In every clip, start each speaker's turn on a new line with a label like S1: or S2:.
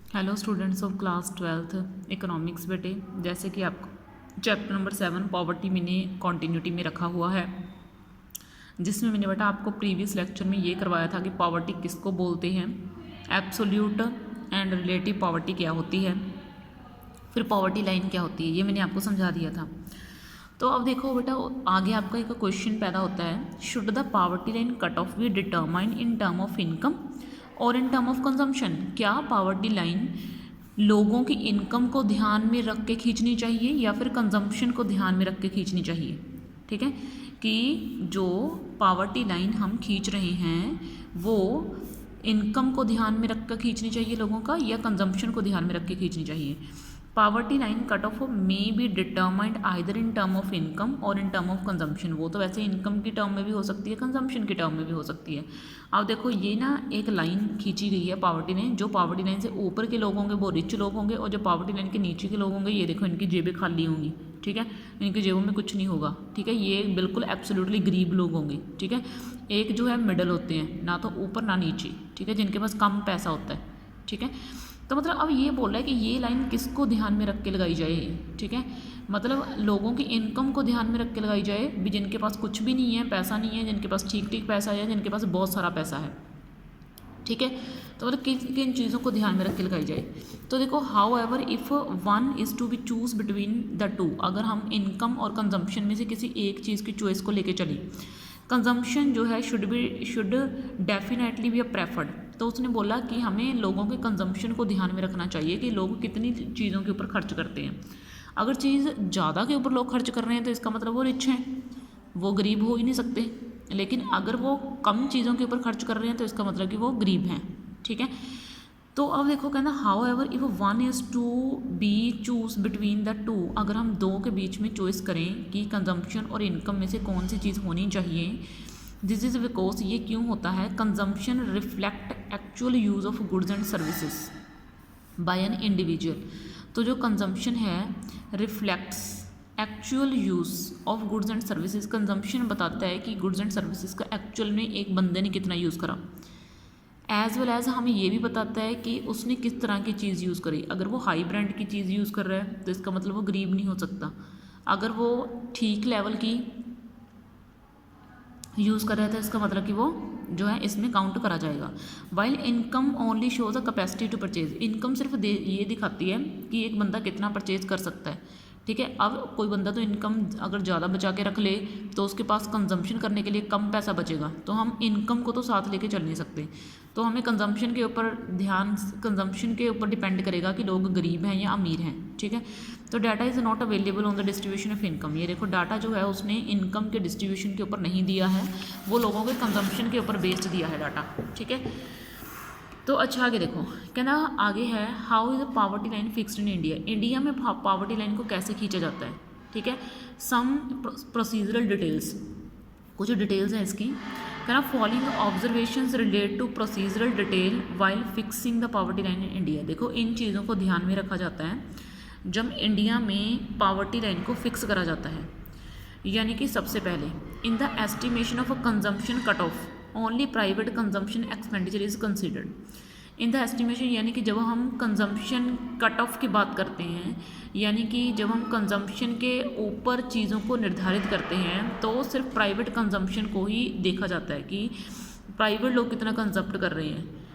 S1: Hello students of class 12th economics बेटे, जैसे कि आपको चैप्टर नंबर 7 पॉवर्टी मैंने कॉन्टीन्यूटी में रखा हुआ है, जिसमें मैंने बेटा आपको प्रीवियस लेक्चर में ये करवाया था कि पॉवर्टी किसको बोलते हैं, एब्सोल्यूट एंड रिलेटिव पॉवर्टी क्या होती है, फिर पॉवर्टी लाइन क्या होती है, ये मैंने आपको समझा दिया था। तो अब देखो बेटा, आगे आपका एक क्वेश्चन पैदा होता है, should the poverty line cut off be determined in term of income और इन टर्म ऑफ कंजम्पशन। क्या पॉवर्टी लाइन लोगों की इनकम को ध्यान में रख के खींचनी चाहिए या फिर कंजम्पशन को ध्यान में रख के खींचनी चाहिए। ठीक है, कि जो पॉवर्टी लाइन हम खींच रहे हैं वो इनकम को ध्यान में रख कर खींचनी चाहिए लोगों का, या कंजम्पशन को ध्यान में रख के खींचनी चाहिए। Poverty line cut of may be determined either in term of income और इन टर्म ऑफ कंजम्पशन। वो तो वैसे इनकम की टर्म में भी हो सकती है, कंजम्पशन की टर्म में भी हो सकती है। अब देखो, ये ना एक लाइन खींची गई है पॉवर्टी लाइन, जो पॉवर्टी लाइन से ऊपर के लोग होंगे वो रिच लोग होंगे, और जो पॉवर्टी लाइन के नीचे के लोग होंगे, ये देखो इनकी जेबें खाली होंगी। ठीक है, इनकी जेबों में कुछ नहीं होगा। ठीक है, ये बिल्कुल एब्सोल्युटली गरीब लोग होंगे। ठीक है, एक जो है मिडल होते हैं, ना तो ऊपर ना नीचे। ठीक है, जिनके पास कम पैसा होता है। ठीक है, तो मतलब अब ये बोल रहा है कि ये लाइन किसको ध्यान में रख के लगाई जाए। ठीक है, मतलब लोगों की इनकम को ध्यान में रख के लगाई जाए, भी जिनके पास कुछ भी नहीं है, पैसा नहीं है, जिनके पास ठीक ठीक पैसा है, जिनके पास बहुत सारा पैसा है। ठीक है, तो मतलब किन किन चीज़ों को ध्यान में रख के लगाई जाए। तो देखो, however if one is to be choose between the two, अगर हम इनकम और कंजम्पशन में से किसी एक चीज़ की चॉइस को लेके चलें, कंजम्पशन जो है should definitely be a preferred. तो उसने बोला कि हमें लोगों के कंजम्पशन को ध्यान में रखना चाहिए कि लोग कितनी चीज़ों के ऊपर खर्च करते हैं। अगर चीज़ ज़्यादा के ऊपर लोग खर्च कर रहे हैं तो इसका मतलब वो रिच हैं, वो गरीब हो ही नहीं सकते। लेकिन अगर वो कम चीज़ों के ऊपर खर्च कर रहे हैं तो इसका मतलब कि वो गरीब हैं। ठीक है, तो अब देखो, कहना however if one is to be choose between the two, अगर हम दो के बीच में चॉइस करें कि कंजम्पशन और इनकम में से कौन सी चीज़ होनी चाहिए, दिस इज़ बिकॉज ये क्यों होता है, consumption reflect actual use of goods and services by an individual. तो जो कंजम्पशन है reflects actual use of goods and services, consumption बताता है कि गुड्स एंड सर्विसेज का एक्चुअल में एक बंदे ने कितना यूज़ करा। एज़ वेल एज़ हमें ये भी बताता है कि उसने किस तरह की चीज़ यूज़ करी। अगर वो हाई ब्रांड की चीज़ यूज़ कर रहा है तो इसका मतलब वो गरीब नहीं हो सकता। अगर वो ठीक लेवल की यूज़ कर रहा था, इसका मतलब कि वो जो है इसमें काउंट करा जाएगा। While income only shows a capacity to purchase, income सिर्फ ये दिखाती है कि एक बंदा कितना परचेज कर सकता है। ठीक है, अब कोई बंदा तो इनकम अगर ज़्यादा बचा के रख ले तो उसके पास कंजम्पशन करने के लिए कम पैसा बचेगा, तो हम इनकम को तो साथ लेके चल नहीं सकते। तो हमें कंजम्पशन के ऊपर कंजम्पशन के ऊपर डिपेंड करेगा कि लोग गरीब हैं या अमीर हैं। ठीक है, तो data is not available on the distribution of income. ये देखो, डाटा जो है उसने इनकम के डिस्ट्रीब्यूशन के ऊपर नहीं दिया है, वो लोगों के कंजम्पशन के ऊपर बेस्ड दिया है डाटा। ठीक है, तो अच्छा आगे देखो, कहना आगे है how is the poverty line fixed in India. India में पॉवर्टी लाइन को कैसे खींचा जाता है। ठीक है, सम प्रोसीजरल डिटेल्स, कुछ डिटेल्स हैं इसकी। कहना following observations relate to procedural detail while fixing the poverty line in India. देखो, इन चीज़ों को ध्यान में रखा जाता है जब इंडिया में पॉवर्टी लाइन को फिक्स करा जाता है। यानी कि सबसे पहले in the estimation of a consumption cut off only private consumption expenditure is considered. In the estimation यानी कि जब हम कंजम्पशन कट ऑफ की बात करते हैं, यानी कि जब हम कंजम्पशन के ऊपर चीज़ों को निर्धारित करते हैं तो सिर्फ प्राइवेट कंजम्पशन को ही देखा जाता है कि प्राइवेट लोग कितना कंजप्ट कर रहे हैं।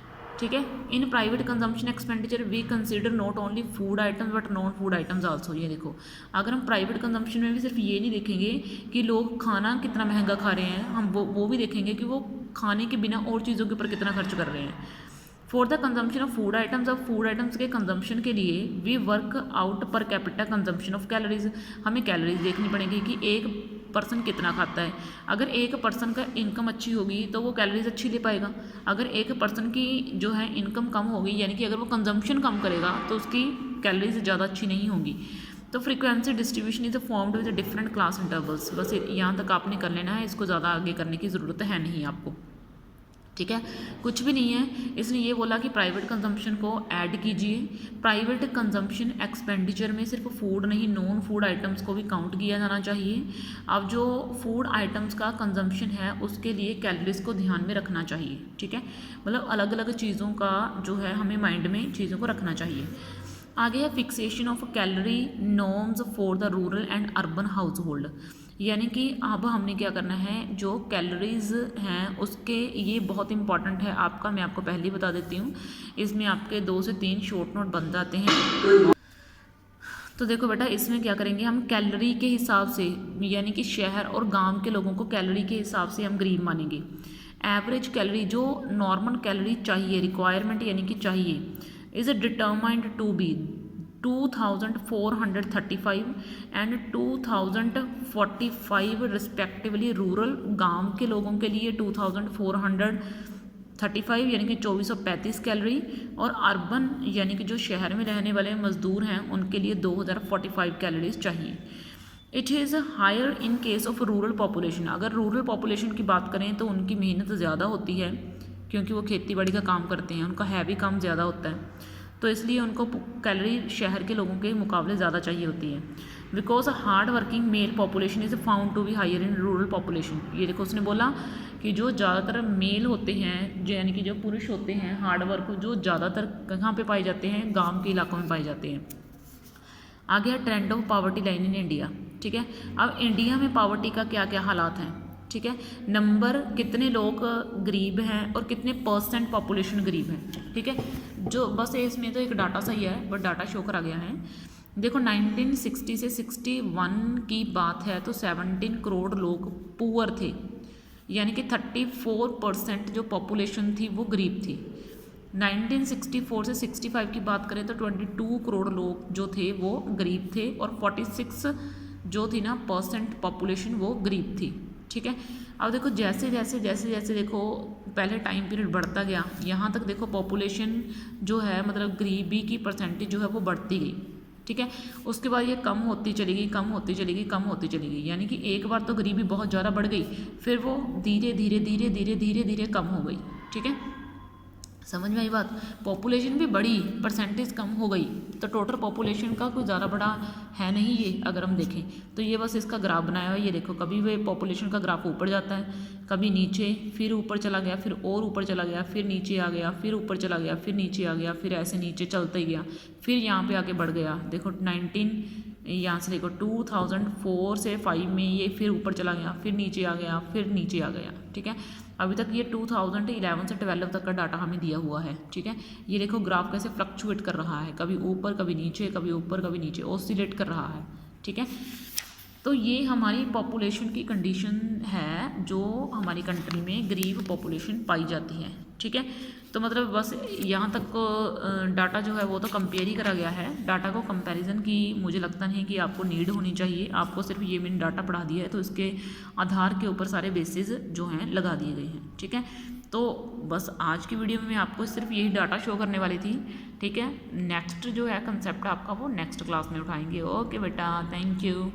S1: ठीक है, in private consumption expenditure we consider not only food items but non food items also. ये देखो, अगर हम प्राइवेट कंजम्पशन में भी सिर्फ ये नहीं देखेंगे कि लोग खाना कितना महंगा खा रहे हैं, हम वो भी देखेंगे कि वो खाने के बिना और चीज़ों के ऊपर कितना खर्च कर रहे हैं। For the consumption of food items, अब फूड आइटम्स के कंजम्पशन के लिए we work out per capita consumption of calories, हमें कैलोरीज देखनी पड़ेगी कि एक पर्सन कितना खाता है। अगर एक पर्सन का इनकम अच्छी होगी तो वो कैलोरीज अच्छी ले पाएगा। अगर एक पर्सन की जो है इनकम कम होगी, यानी कि अगर वो कंजम्पशन कम करेगा तो उसकी कैलोरीज ज़्यादा अच्छी नहीं होंगी। तो frequency distribution is formed with different class intervals. बस यहाँ तक आपने कर लेना है, इसको ज़्यादा आगे करने की ज़रूरत है नहीं आपको। ठीक है, कुछ भी नहीं है। इसने ये बोला कि प्राइवेट कंजम्पशन को ऐड कीजिए। प्राइवेट कंजम्पशन एक्सपेंडिचर में सिर्फ फूड नहीं, नॉन फूड आइटम्स को भी काउंट किया जाना चाहिए। अब जो फूड आइटम्स का कंजम्पशन है उसके लिए कैलोरीज को ध्यान में रखना चाहिए। ठीक है, मतलब अलग अलग चीज़ों का जो है हमें माइंड में चीज़ों को रखना चाहिए। आगे है fixation of calorie norms for the rural and urban house hold, यानी कि अब हमने क्या करना है, जो कैलोरीज हैं उसके, ये बहुत इंपॉर्टेंट है आपका, मैं आपको पहले ही बता देती हूँ। इसमें आपके 2 से 3 शॉर्ट नोट बन जाते हैं। तो देखो बेटा, इसमें क्या करेंगे हम, कैलोरी के हिसाब से, यानी कि शहर और गांव के लोगों को कैलोरी के हिसाब से हम गरीब मानेंगे। एवरेज कैलोरी, जो नॉर्मल कैलोरी चाहिए, रिक्वायरमेंट यानी कि चाहिए, is determined to be 2435 and 2045 respectively. Rural, गांव के लोगों के लिए 2435 यानी कि 2435 कैलोरी, और अर्बन यानी कि जो शहर में रहने वाले मजदूर हैं उनके लिए 2045 कैलोरीज चाहिए। It is higher in case of rural population. अगर रूरल पॉपुलेशन की बात करें तो उनकी मेहनत ज़्यादा होती है, क्योंकि वो खेती बाड़ी का काम करते हैं, उनका हैवी काम ज़्यादा होता है, तो इसलिए उनको कैलोरी शहर के लोगों के मुकाबले ज़्यादा चाहिए होती है। Because hard working male population is found to be higher in rural population. ये देखो, उसने बोला कि जो ज़्यादातर मेल होते हैं, जो यानी कि जो पुरुष होते हैं, हार्ड वर्क जो ज़्यादातर कहाँ पे पाए जाते हैं, गाँव के इलाकों में पाए जाते हैं। आगे है trend of poverty line in India. ठीक है, अब इंडिया में पॉवर्टी का क्या क्या हालात हैं। ठीक है, नंबर, कितने लोग गरीब हैं और कितने परसेंट पॉपुलेशन गरीब है। ठीक है, जो बस इसमें तो एक डाटा सही है, बट डाटा शो करा गया है। देखो 1960 से 61 की बात है तो 17 करोड़ लोग पुअर थे, यानी कि 34% जो पॉपुलेशन थी वो गरीब थी। 1964 से 65 की बात करें तो 22 करोड़ लोग जो थे वो गरीब थे, और 46 जो थी ना परसेंट पॉपुलेशन वो गरीब थी। ठीक है, अब देखो जैसे जैसे जैसे जैसे देखो पहले टाइम पीरियड बढ़ता गया, यहाँ तक देखो पॉपुलेशन जो है, मतलब गरीबी की परसेंटेज जो है वो बढ़ती गई। ठीक है, उसके बाद ये कम होती चली गई, कम होती चली गई, कम होती चली गई, यानी कि एक बार तो गरीबी बहुत ज़्यादा बढ़ गई, फिर वो धीरे धीरे धीरे धीरे धीरे धीरे कम हो गई। ठीक है, समझ में आई बात। पॉपुलेशन भी बढ़ी, परसेंटेज कम हो गई, तो टोटल पॉपुलेशन का कोई ज़्यादा बड़ा है नहीं ये, अगर हम देखें तो। ये बस इसका ग्राफ बनाया हुआ है, ये देखो, कभी वे पॉपुलेशन का ग्राफ ऊपर जाता है, कभी नीचे, फिर ऊपर चला गया, फिर और ऊपर चला गया, फिर नीचे आ गया, फिर ऊपर चला गया, फिर नीचे आ गया, फिर ऐसे नीचे चलते ही गया, फिर यहाँ पे आके बढ़ गया। देखो 19 यहाँ से देखो 2004 से 5 में ये फिर ऊपर चला गया, फिर नीचे आ गया, फिर नीचे आ गया। ठीक है, अभी तक ये 2011 से 12 तक का डाटा हमें दिया हुआ है। ठीक है, ये देखो ग्राफ कैसे फ्लक्चुएट कर रहा है, कभी ऊपर कभी नीचे, कभी ऊपर कभी नीचे, ऑसिलेट कर रहा है। ठीक है, तो ये हमारी पॉपुलेशन की कंडीशन है जो हमारी कंट्री में गरीब पॉपुलेशन पाई जाती है। ठीक है, तो मतलब बस यहाँ तक को डाटा जो है वो तो कंपेयर ही करा गया है। डाटा को कंपैरिजन की मुझे लगता नहीं कि आपको नीड होनी चाहिए, आपको सिर्फ ये मैंने डाटा पढ़ा दिया है तो इसके आधार के ऊपर सारे बेसिस जो हैं लगा दिए गए हैं। ठीक है, तो बस आज की वीडियो में मैं आपको सिर्फ यही डाटा शो करने वाली थी। ठीक है, नेक्स्ट जो है कंसेप्ट आपका वो नेक्स्ट क्लास में उठाएंगे। ओके बेटा, थैंक यू।